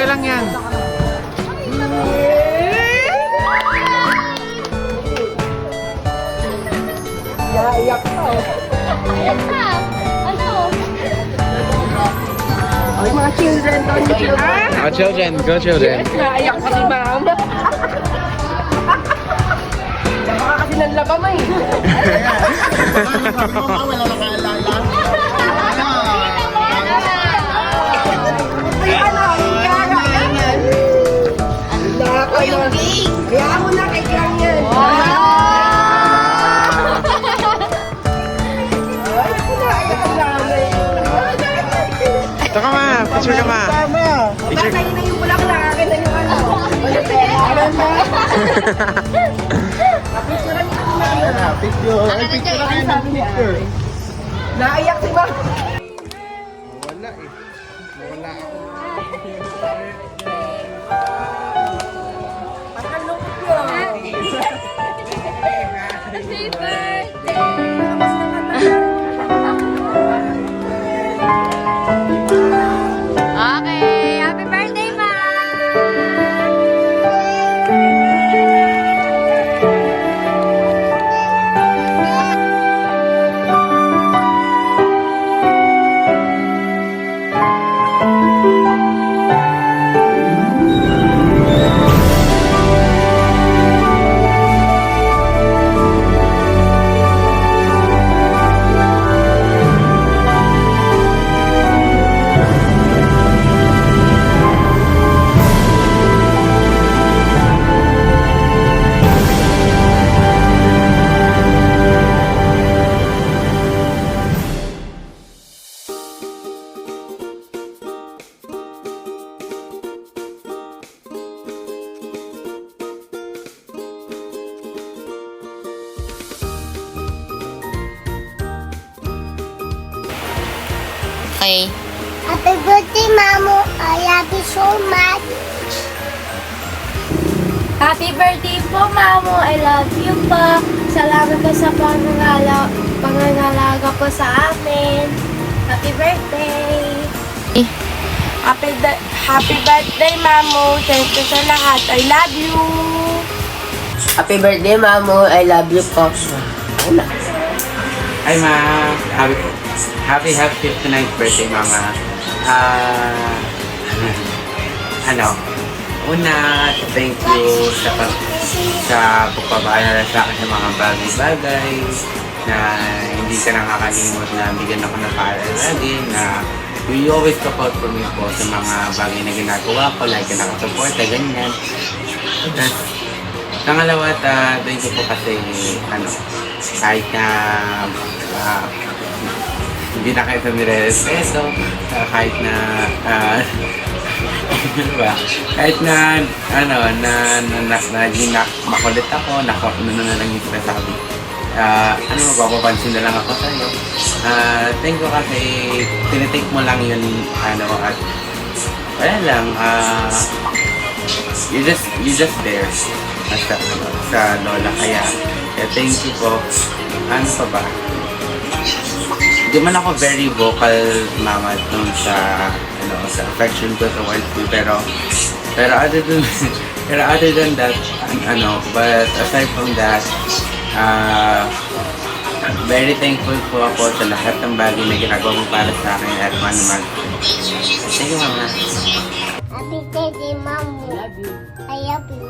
Okay lang yan. Iyak pa. Ayan na. Ano? Ay, mga children daw yung children. Oh, children. Go, children. Naiyak pa si ma'am. Baka kasi nanlaba mo eh. Kaya mo na kay Kang yan. Ito ka ma. Picture ka ma. Picture. Basta yun na yung bulaklak, akin na yung ano. Naiyak si Ma'am. Wala eh. Wala ako. Ang lungkot yun. Happy birthday! Okay, happy birthday, Ma! Okay. Happy birthday, Mamo. I love you so much. Happy birthday po, Mamo. I love you po. Salamat po sa pangangalaga po sa amin. Happy birthday. Happy birthday, Mamo. Thank you sa lahat. I love you. Happy birthday, Mamo. I love you po. Hi ma. Happy 59th birthday mama. Una, thank you sa pagpapaalala sa akin sa mga bagay-bagay na hindi ka nakakalimot na bigyan ako ng paalala lagi na you always support for me po sa mga bagay na ginagawa ko, like na nakasupport, ganyan. Pangalawa, thank you po kasi kahit na hindi na kayo nire-respeto, kahit na kahit na naging makulit ako, na lang yung sinasabi. Mapapapansin na lang ako sa'yo. Thank you kasi tinitake mo lang yun, at wala lang, you just there sa lola, kaya thank you po. Ano pa ba? Di man ako very vocal mama dun sa affection ko towards you, pero other than that, but aside from that, very thankful po ako sa lahat ng bagay na ginagawa mo para sa akin at man. Thank you, mama. Happy birthday, Mamo. I love you. I love you.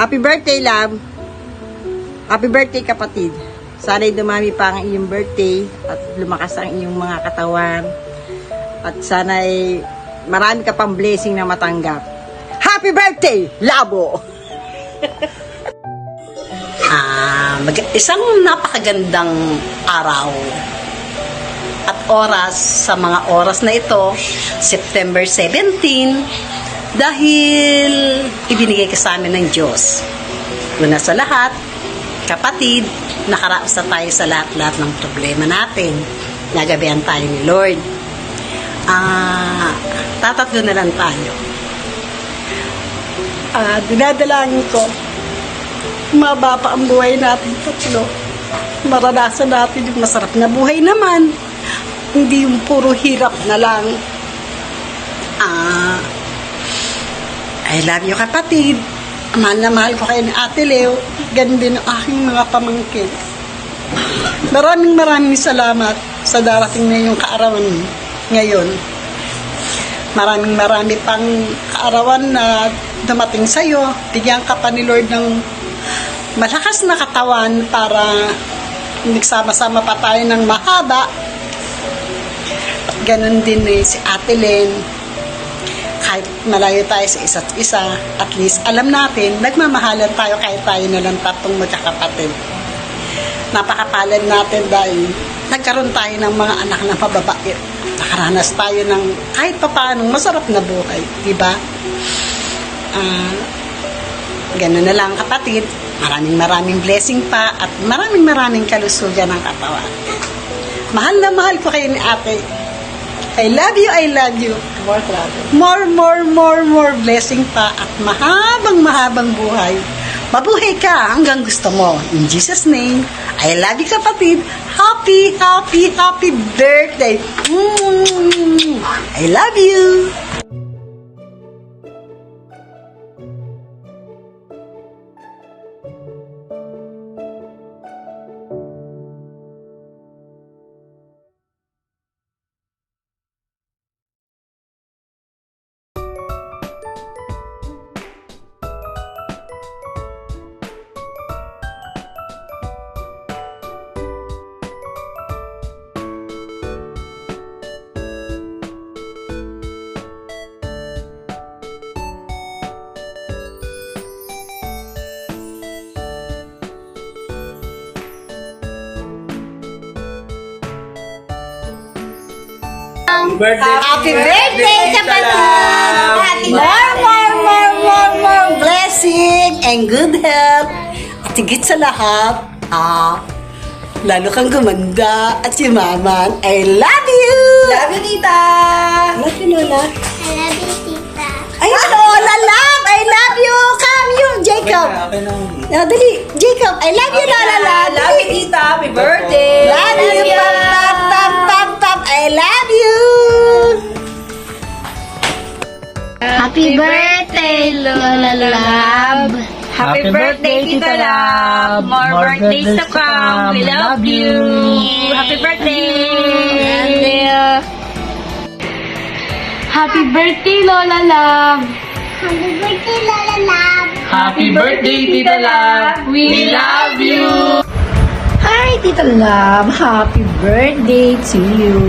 Happy birthday, love. Happy birthday, kapatid. Sana'y dumami pa ang iyong birthday at lumakas ang iyong mga katawan. At sana'y marami ka pang blessing na matanggap. Happy birthday, Labo! Isang napakagandang araw at oras sa mga oras na ito, September 17, dahil ibinigay ka sa amin ng Diyos. Una sa lahat, kapatid, nakaraos na tayo sa lahat-lahat ng problema natin. Nagabihan tayo ni Lord. Tatatlo na lang tayo. Dinadalangin ko, maba pa ang buhay natin tatlo. Maranasan natin yung masarap na buhay naman. Hindi yung puro hirap na lang. I love you kapatid. Mahal na mahal ko kayo ni Ate Leo. Ganun din ang aking mga pamangkin. Maraming salamat sa darating na yung kaarawan ngayon. Marami pang kaarawan na dumating sa'yo. Bigyan ka pa ni Lord ng malakas na katawan para nagsama-sama pa tayo ng mahaba. At ganun din si Ate Len. Kahit malayo tayo sa isa't isa, at least alam natin, nagmamahalan tayo kahit tayo na lang tatlong magkakapatid. Napakapalad natin dahil nagkaroon tayo ng mga anak na pababae. Nakaranas tayo ng kahit papaanong masarap na buhay, di ba? Ganun na lang kapatid. Maraming blessing pa at maraming kalusugan ng katawan. Mahal na mahal ko kayo ni Ate. I love you. More blessing pa at mahabang buhay. Mabuhay ka hanggang gusto mo. In Jesus' name, I love you kapatid. Happy birthday. I love you. Happy birthday, kapatid! More blessing and good health. At higit sa lahat, lalo kang gumanda at si Maman, I love you! Love you, Tita! Love you, Lola. I love you, tita. Ay, Lola, love! I love you! Come you, Jacob! Dali, Jacob, I love you, Lola, love! Love you, Tita! Happy birthday! Love you! Pap, I love you! Happy birthday, Lola Love! Happy birthday, Tita Love! More birthdays to come! We love you! Happy birthday! Happy birthday, Lola Love! Happy birthday, Lola Love. Happy birthday, Tita Love! We love you! Hi, Tita Love! Happy birthday to you!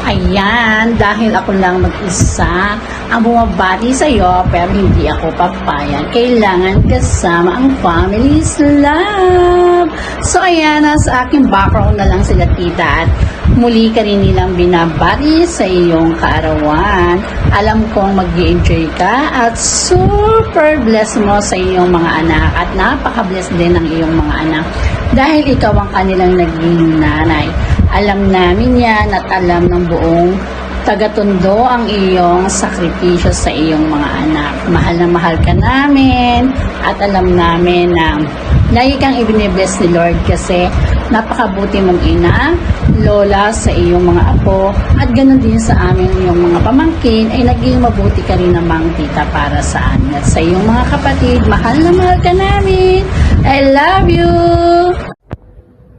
Ayan, dahil ako lang mag-isa ang bumabati sa'yo, pero hindi ako papayag. Kailangan kasama ang family's love! So, ayan, nasa aking background na lang sila, Tita, at muli ka rin nilang binabati sa iyong kaarawan. Alam kong mag-enjoy ka at super blessed mo sa iyong mga anak at napaka-blessed din ng iyong mga anak dahil ikaw ang kanilang naging nanay. Alam namin yan at alam ng buong taga-Tondo ang iyong sakripisyo sa iyong mga anak. Mahal na mahal ka namin at alam namin na lagi kang ibinibless ni Lord kasi napakabuti mong ina, lola sa iyong mga apo at ganoon din sa amin iyong mga pamangkin ay naging mabuti ka rin namang tita para sa amin at sa iyong mga kapatid. Mahal na mahal ka namin. I love you.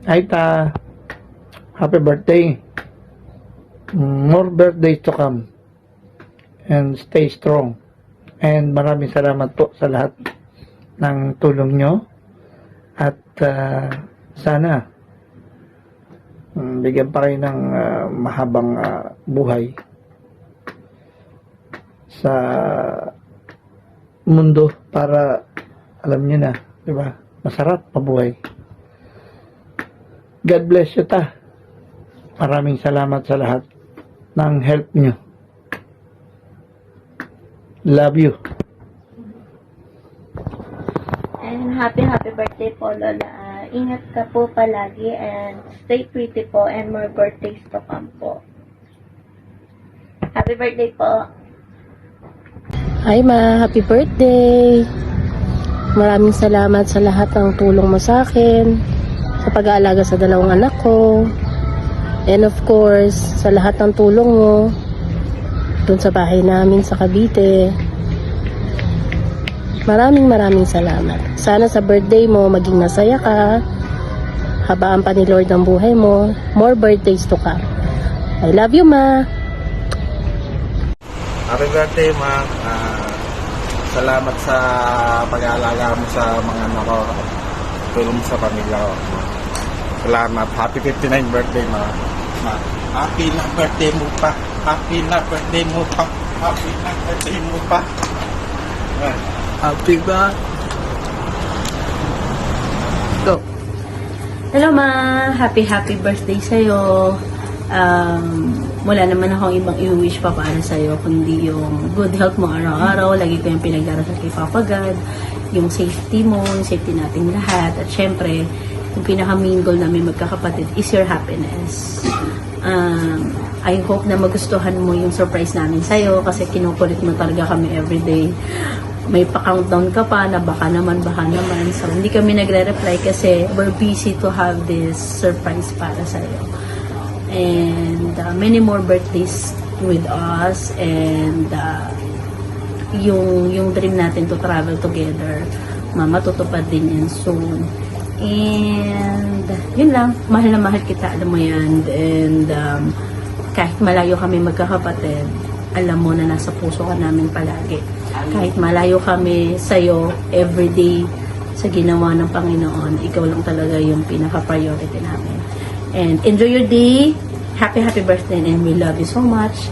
Hi, Ta. Happy birthday. More birthdays to come. And stay strong. And maraming salamat po sa lahat ng tulong nyo. At sana bigyan pa kayo ng mahabang buhay sa mundo para alam nyo na, di ba? Masarap mabuhay. God bless you, Ta. Maraming salamat sa lahat ng help nyo. Love you. And happy birthday po, Lola ingat ka po palagi and stay pretty po and more birthdays to come po. Happy birthday po! Hi Ma, happy birthday! Maraming salamat sa lahat ng tulong mo sa akin, sa pag-aalaga sa dalawang anak ko, and of course, sa lahat ng tulong mo dun sa bahay namin sa Cavite. Maraming salamat. Sana sa birthday mo, maging masaya ka, habaan pa ni Lord ang buhay mo, more birthdays to come. I love you, Ma! Happy birthday, Ma. Salamat sa pag-aalaga mo sa mga anak ko. Tulong sa pamilya ko. Salamat. Happy 59th birthday, Ma. Happy na birthday mo pa. Happy na birthday mo pa. Happy na birthday mo pa. Happy ba? Go. Hello Ma, happy birthday sa'yo. Wala naman akong ibang i-wish pa para sa'yo kundi yung good health mo araw-araw. Lagi ko yung pinag-arasal kay Papa God, yung safety mo, yung safety nating lahat. At syempre, yung pinaka-main goal namin magkakapatid is your happiness. I hope na magustuhan mo yung surprise namin sa'yo kasi kinukulit mo talaga kami everyday. May pa-countdown ka pa na baka naman. So, hindi kami nagre-reply kasi we're busy to have this surprise para sa'yo. And many more birthdays with us and yung dream natin to travel together, Mama, tutupad din yan soon. And yun lang, mahal na mahal kita, alam mo yan. And kahit malayo kami magkakapatid, alam mo na nasa puso ka namin palagi. Kahit malayo kami sa'yo everyday sa ginawa ng Panginoon, ikaw lang talaga yung pinaka-priority namin. And enjoy your day. Happy birthday and we love you so much.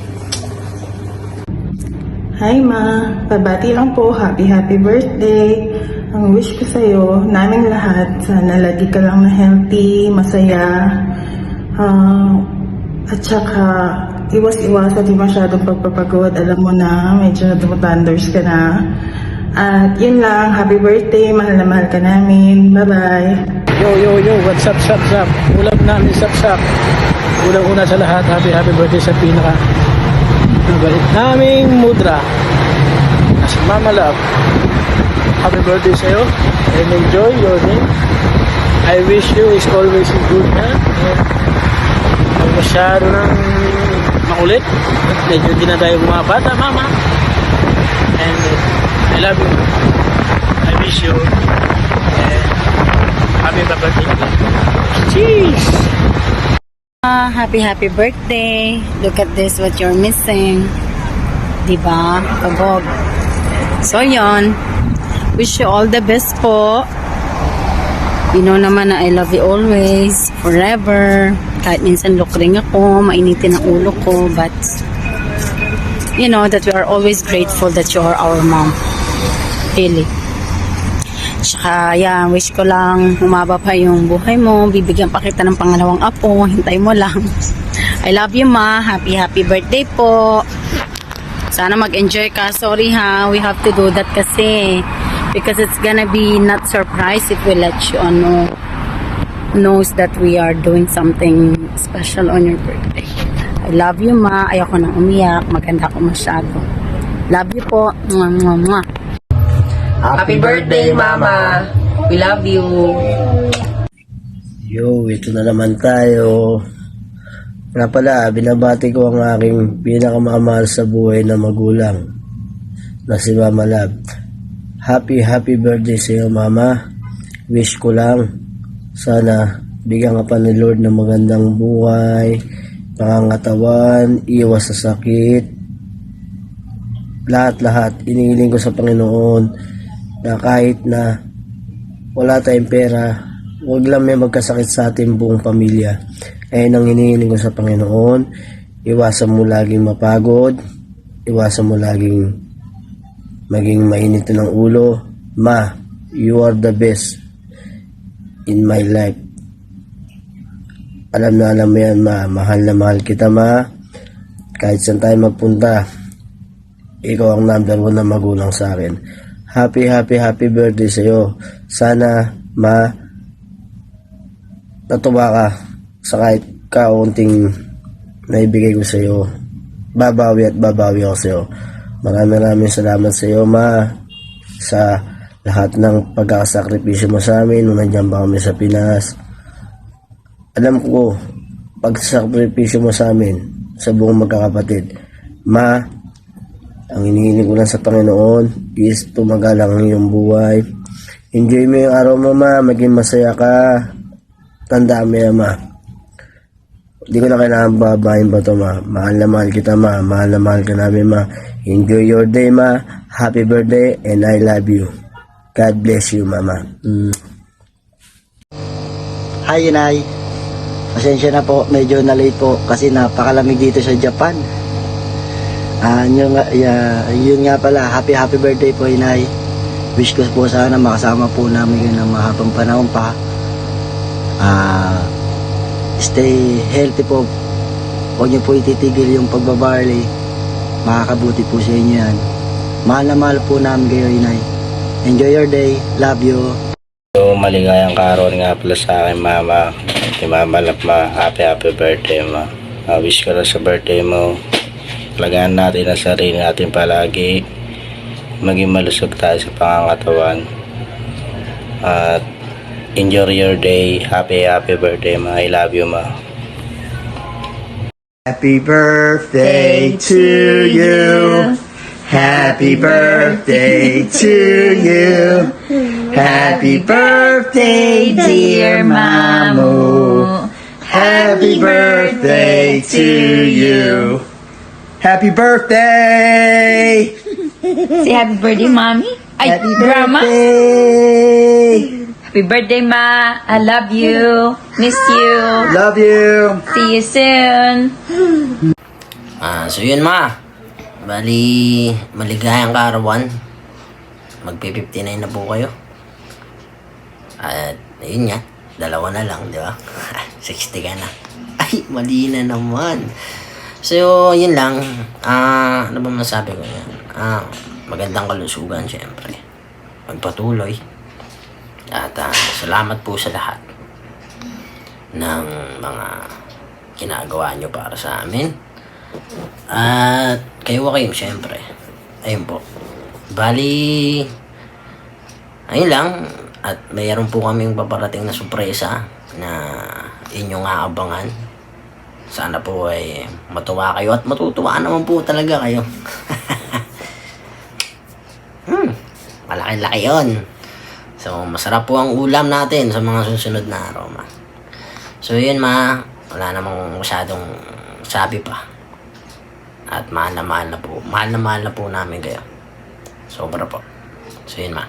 Hi Ma, pabati lang po, happy birthday. Ang wish ko sa'yo, naming lahat, sana lagi ka lang na healthy, masaya, at saka iwas-iwasan di masyadong pagpapagod. Alam mo na, medyo thunders ka na. At yun lang, happy birthday, mahal na mahal ka namin. Bye-bye. Yo, what's up? Ulam namin, sap. Unang-una sa lahat, happy birthday sa pinaka nabalik naming mudra. Si Mama Love. Happy birthday sa'yo and enjoy your day. I wish you is always in good health. Huwag masyado ng makulit. Medyo hindi na tayo mga bata, Mama. And I love you. I wish you happy birthday. Cheers! Happy birthday. Look at this, what you're missing. Diba? Kabog. So, yon. Wish you all the best po. You know naman na I love you always, forever. Kahit minsan lukring ako, mainitin ang ulo ko, but you know that we are always grateful that you are our mom. Really. Tsaka, yan, wish ko lang humaba pa yung buhay mo. Bibigyan pa kita ng pangalawang apo. Hintay mo lang. I love you, Ma. Happy birthday po. Sana mag-enjoy ka. Sorry ha, we have to do that kasi because it's gonna be not surprise if we let you knows that we are doing something special on your birthday. I love you, Ma. Ayoko nang umiyak. Maganda ko masyado. Love you po. Mwah, mwah, mwah. Happy birthday, Mama. We love you. Yo, ito na naman tayo. Nga pala, binabati ko ang aking pinakamamahal sa buhay na magulang na si Mama Love. Happy birthday sa iyo, Mama. Wish ko lang sana bigyan ka pa ni Lord ng magandang buhay, pangangatawan, iwas sa sakit. Lahat inihiling ko sa Panginoon na kahit na wala tayong pera, huwag lang may magkasakit sa ating buong pamilya. Ayun ang hinihiling ko sa Panginoon. Iwasan mo laging mapagod, iwasan mo laging maging mainit ng ulo. Ma, you are the best in my life. Alam mo yan, Ma. Mahal na mahal kita, Ma. Kahit saan tayo magpunta, ikaw ang number 1 na magulang sa akin. Happy birthday sa iyo. Sana, Ma, natuwa ka sa kahit kaunting naibigay ko sa iyo. Babawi at babawi ako sa iyo. Maraming salamat sa iyo, ma, sa lahat ng pagkakasakripisyo mo sa amin nung nandiyan pa kami sa Pinas. Alam ko, pagsakripisyo mo sa amin, sa buong magkakapatid, ma, ang hinihiling ko lang sa Panginoon is tumagalang ang iyong buhay. Enjoy mo yung araw mo, ma, maging masaya ka. Tandaan mo yan, ma. Hindi ko na kailangan babahin pa to, ma. Mahal na mahal kita, ma. Mahal na mahal ka namin, ma. Enjoy your day, ma. Happy birthday and I love you. God bless you, mama. Hi, Inay. Pasensya na po, medyo na-late po kasi napakalamig dito sa Japan. Yun nga pala, happy birthday po, Inay. Wish ko po sana makasama po namin yun ng mahabang panahon pa. Stay healthy po. Huwag niyo po ititigil yung pagbabarley. Makakabuti po sa inyo yan. Mahal na mahal po namin kayo, Inay. Enjoy your day. Love you. So, maligayang karoon nga pala sa akin, mama. Si Mama Lap, ma. Happy birthday, ma. Wish ko lang sa birthday mo. Talagaan natin ang sarili natin palagi. Maging malusog tayo sa pangangatawan. At enjoy your day. Happy birthday, ma. I love you, ma. Happy birthday to you. Happy birthday to you. Happy birthday, dear Mamu. Happy birthday to you. Happy birthday! Say happy birthday, Mommy. Ay, Happy Grandma. birthday! Happy birthday, Ma. I love you. Miss you. Love you! See you soon. So yun, ma. Bali, maligayang kaarawan. Magpi-59 na po kayo. At ayun nga, dalawa na lang, di ba? 60 ka na. Ay, mali na naman. So, yun lang. Ano ba masabi ko yan? Magandang kalusugan, syempre. Magpatuloy. At salamat po sa lahat ng mga ginagawa nyo para sa amin. At kayo, syempre. Ayun po. Bali, ayun lang. At mayroon po kaming paparating na sorpresa na inyong aabangan. Sana po ay matuwa kayo at matutuwa naman po talaga kayo. Malaki-laki yun. So, masarap po ang ulam natin sa mga susunod na araw, ma. So, yun, ma. Wala namang masyadong sabi pa. At mahal na mahal na po. Mahal na mahal na po namin kayo. Sobra po. So, yun, ma.